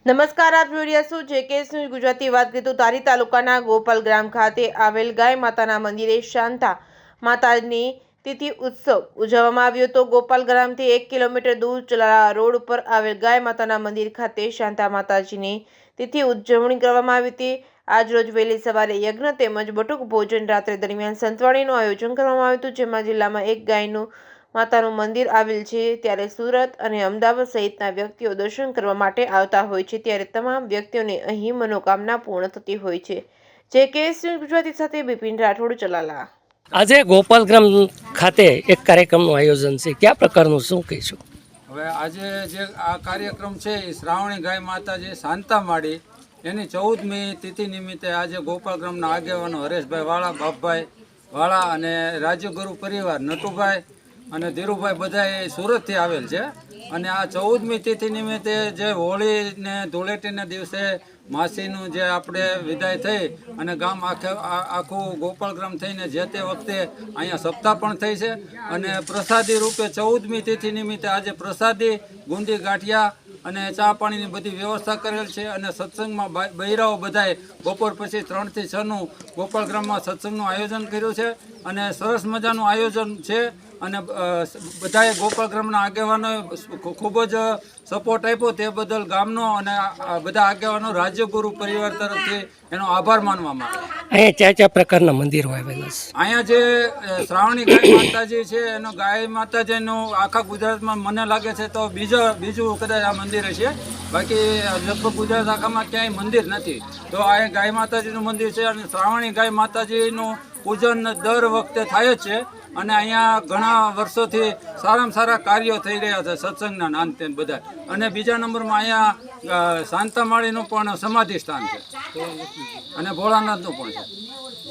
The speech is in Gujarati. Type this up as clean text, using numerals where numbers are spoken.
નમસ્કાર, આપ જોઈ રહ્યા છો જેકેએસ ન્યૂઝ ગુજરાતી. વાત કરીએ તો ધારી તાલુકાના ગોપાલ ગ્રામ ખાતે આવેલ ગાય માતાના મંદિરે શાંતા માતાની તિથિ ઉત્સવ ઉજવવામાં આવ્યો હતો. ગોપાલ ગ્રામથી 1 કિલોમીટર દૂર ચલાળા રોડ ઉપર આવેલ ગાય માતાના મંદિર ખાતે શાંતા માતાજીની તિથિ ઉજવણી કરવામાં આવી હતી. આજરોજ વહેલી સવારે યજ્ઞ તેમજ બટુક ભોજન, રાત્રે દરમિયાન સંતવાણીનું આયોજન કરવામાં આવ્યું હતું, જેમાં જિલ્લામાં એક ગાયનું માતાનું મંદિર આવેલ છે, ત્યારે સુરત અને અમદાવાદ સહિતના વ્યક્તિઓ દર્શન કરવા માટે આવતા હોય છે, ત્યારે તમામ વ્યક્તિઓને અહીં મનોકામના પૂર્ણ થતી હોય છે. જેકેએસ ન્યૂઝ ગુજરાતી સાથે બિપિન રાઠોડ, ચલાલા. આજે ગોપાલગ્રામ ખાતે એક કાર્યક્રમનું આયોજન છે, કયા પ્રકારનું શું કહીશું? હવે આજે જે આ કાર્યક્રમ છે એ શ્રાવણી ગાય માતાજી શાંતામાળી એની 14મી તિથિ નિમિત્તે આજે ગોપાલગ્રામના આગેવાનો હરેશભાઈ વાળા, બાપભાઈ વાળા અને રાજ્યગુરુ પરિવાર નટુભાઈ અને ધીરુભાઈ બધા સુરતથી આવેલ છે. અને આ 14મી તિથિ નિમિત્તે જે હોળી ને ધૂળેટીના દિવસે માસીનું જે આપણે વિદાય થઈ અને ગામ આખું ગોપાલગ્રામ થઈને જે તે વખતે અહીંયા સપ્તાહ પણ થઈ છે. અને પ્રસાદી રૂપે 14મી તિથિ નિમિત્તે આજે પ્રસાદી, ગુંદી, ગાંઠિયા અને ચા પાણીની બધી વ્યવસ્થા કરેલ છે. અને સત્સંગમાં બૈરાઓ બધાએ બપોર પછી 3 થી 6નું ગોપાલગ્રામમાં સત્સંગનું આયોજન કર્યું છે અને સરસ મજાનું આયોજન છે. અને બધાએ ગોપાલગ્રામના આગેવાનોએ ખૂબ જ સપોર્ટ આપ્યો, તે બદલ ગામનો અને બધા આગેવાનો રાજ્યગુરુ પરિવાર તરફથી એનો આભાર માનવામાં આવે. અહીંયા કયા પ્રકારના મંદિરો આવેલા છે? અહીંયા જે શ્રાવણી ગાય માતાજી છે એનો ગાય માતાજીનું આખા ગુજરાતમાં મને લાગે છે તો બીજું કદાચ આ મંદિર છે, બાકી લગભગ ગુજરાત આખામાં ક્યાંય મંદિર નથી. તો આ ગાય માતાજીનું મંદિર છે અને શ્રાવણી ગાય માતાજીનું પૂજન દર વખતે થાય જ છે. અને અહીંયા ઘણા વર્ષોથી સારામાં સારા કાર્યો થઈ રહ્યા છે, સત્સંગના નાનતે બધા. અને બીજા નંબરમાં અહીંયા શાંતામાળીનું પણ સમાધિ સ્થાન છે અને ભોળાનાથનું પણ છે.